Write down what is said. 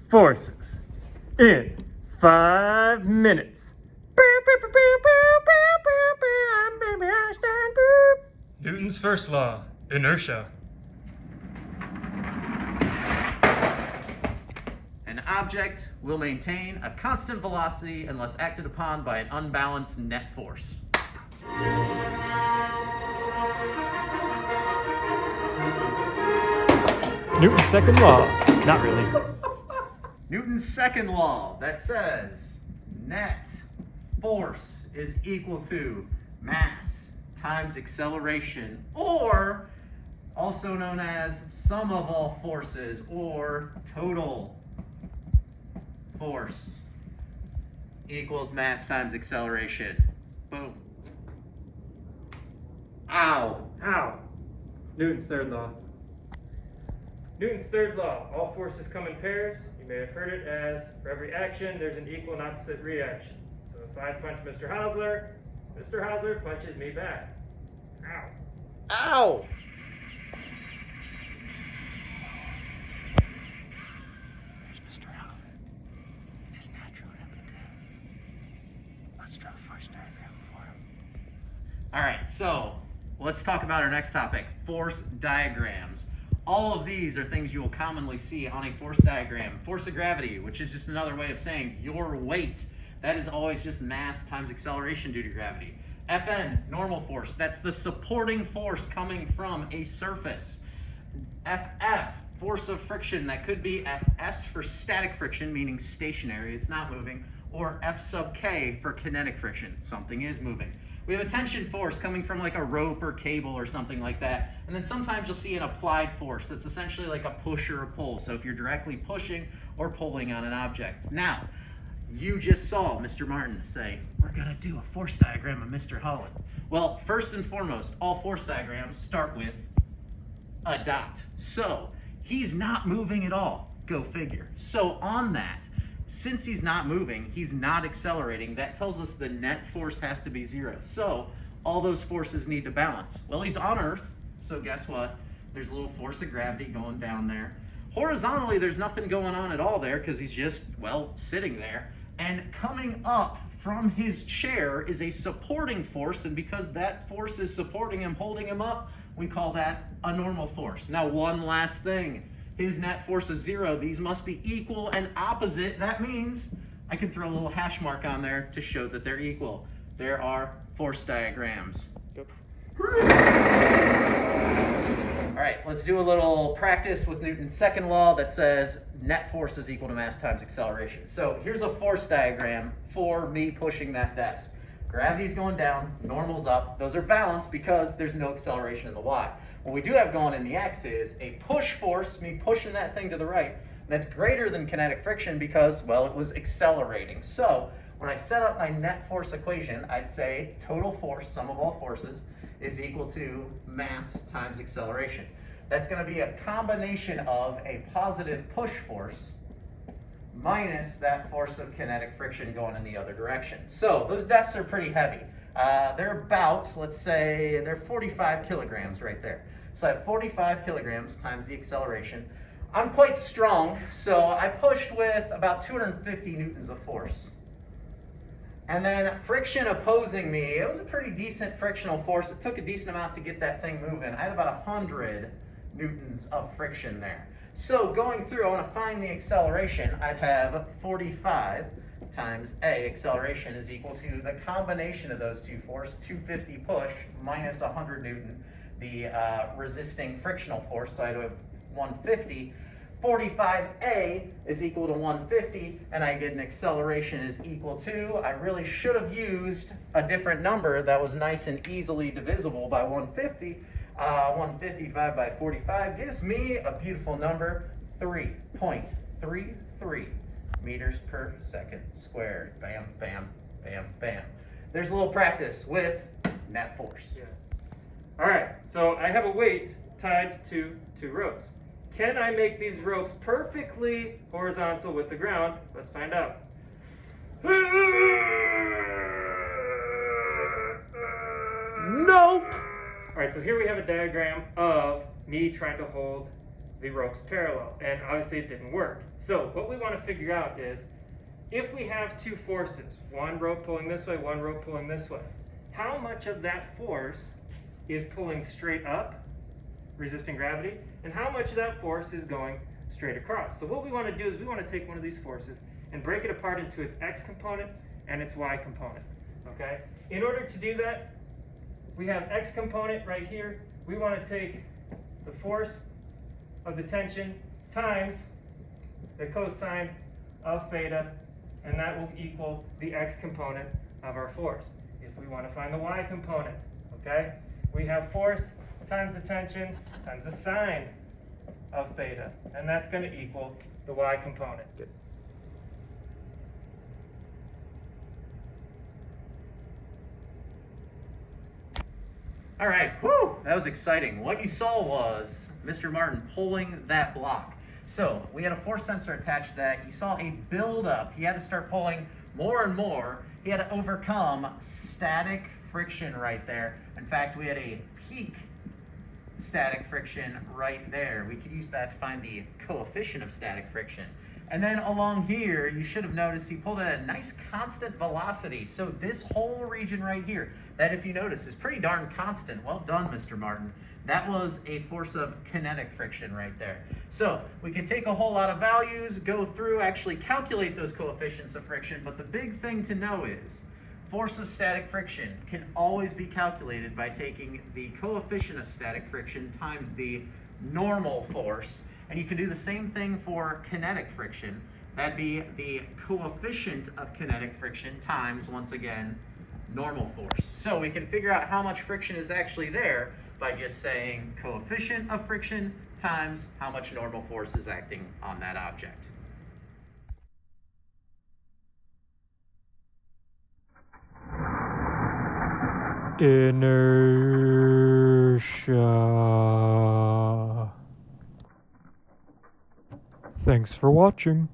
forces in 5 minutes. Newton's first law, inertia. An object will maintain a constant velocity unless acted upon by an unbalanced net force. Newton's second law. Not really. Newton's second law that says net force is equal to mass times acceleration, or also known as sum of all forces, or total force equals mass times acceleration. Boom. Ow. Ow. Newton's third law. Newton's third law, all forces come in pairs. You may have heard it as, for every action, there's an equal and opposite reaction. So if I punch Mr. Hauser punches me back. Ow. Ow. There's Mr. Holland in his natural habitat. Let's draw a force diagram for him. All right, so let's talk about our next topic, force diagrams. All of these are things you will commonly see on a force diagram. Force of gravity, which is just another way of saying your weight. That is always just mass times acceleration due to gravity. Fn, normal force, that's the supporting force coming from a surface. Ff, force of friction, that could be Fs for static friction, meaning stationary, it's not moving, or F sub k for kinetic friction, something is moving. We have a tension force coming from like a rope or cable or something like that. And then sometimes you'll see an applied force that's essentially like a push or a pull. So if you're directly pushing or pulling on an object. Now, you just saw Mr. Martin say, we're gonna do a force diagram of Mr. Holland. Well, first and foremost, all force diagrams start with a dot. So he's not moving at all, go figure. So on that, since he's not moving, he's not accelerating, that tells us the net force has to be 0. So all those forces need to balance. Well, he's on Earth, so guess what? There's a little force of gravity going down there. Horizontally, there's nothing going on at all there because he's just, well, sitting there. And coming up from his chair is a supporting force, and because that force is supporting him, holding him up, we call that a normal force. Now, one last thing. His net force is 0. These must be equal and opposite. That means I can throw a little hash mark on there to show that they're equal. There are force diagrams. Yep. All right, let's do a little practice with Newton's second law that says net force is equal to mass times acceleration. So here's a force diagram for me pushing that desk. Gravity's going down, normal's up. Those are balanced because there's no acceleration in the y. What we do have going in the x is a push force, me pushing that thing to the right, that's greater than kinetic friction because, well, it was accelerating. So when I set up my net force equation, I'd say total force, sum of all forces, is equal to mass times acceleration. That's going to be a combination of a positive push force minus that force of kinetic friction going in the other direction. So those desks are pretty heavy. They're about, let's say, they're 45 kilograms right there. So I have 45 kilograms times the acceleration. I'm quite strong, so I pushed with about 250 newtons of force. And then friction opposing me, it was a pretty decent frictional force. It took a decent amount to get that thing moving. I had about 100 newtons of friction there. So going through, I want to find the acceleration. I'd have 45 times A, acceleration, is equal to the combination of those two forces, 250 push minus 100 newton, the resisting frictional force, so I'd have 150. 45A is equal to 150, and I get an acceleration is equal to, I really should have used a different number that was nice and easily divisible by 150. 150 divided by 45 gives me a beautiful number, 3.33 meters per second squared. Bam, bam, bam, bam. There's a little practice with net force. Yeah. All right, so I have a weight tied to 2 ropes. Can I make these ropes perfectly horizontal with the ground? Let's find out. Nope. All right, so here we have a diagram of me trying to hold the ropes parallel, and obviously it didn't work. So what we want to figure out is, if we have two forces, one rope pulling this way, one rope pulling this way, how much of that force is pulling straight up, resisting gravity, and how much of that force is going straight across? So what we want to do is we want to take one of these forces and break it apart into its x component and its y component, okay? In order to do that, we have x component right here. We want to take the force of the tension times the cosine of theta, and that will equal the x component of our force. If we want to find the y component, okay, we have force times the tension times the sine of theta, and that's going to equal the y component. Good. All right, whew, that was exciting. What you saw was Mr. Martin pulling that block. So we had a force sensor attached to that. You saw a buildup. He had to start pulling more and more. He had to overcome static friction right there. In fact, we had a peak static friction right there. We could use that to find the coefficient of static friction. And then along here, you should have noticed he pulled at a nice constant velocity. So this whole region right here, that if you notice is pretty darn constant. Well done, Mr. Martin. That was a force of kinetic friction right there. So we can take a whole lot of values, go through, actually calculate those coefficients of friction, but the big thing to know is force of static friction can always be calculated by taking the coefficient of static friction times the normal force. And you can do the same thing for kinetic friction. That'd be the coefficient of kinetic friction times, once again, normal force. So we can figure out how much friction is actually there by just saying coefficient of friction times how much normal force is acting on that object. Inertia. Thanks for watching.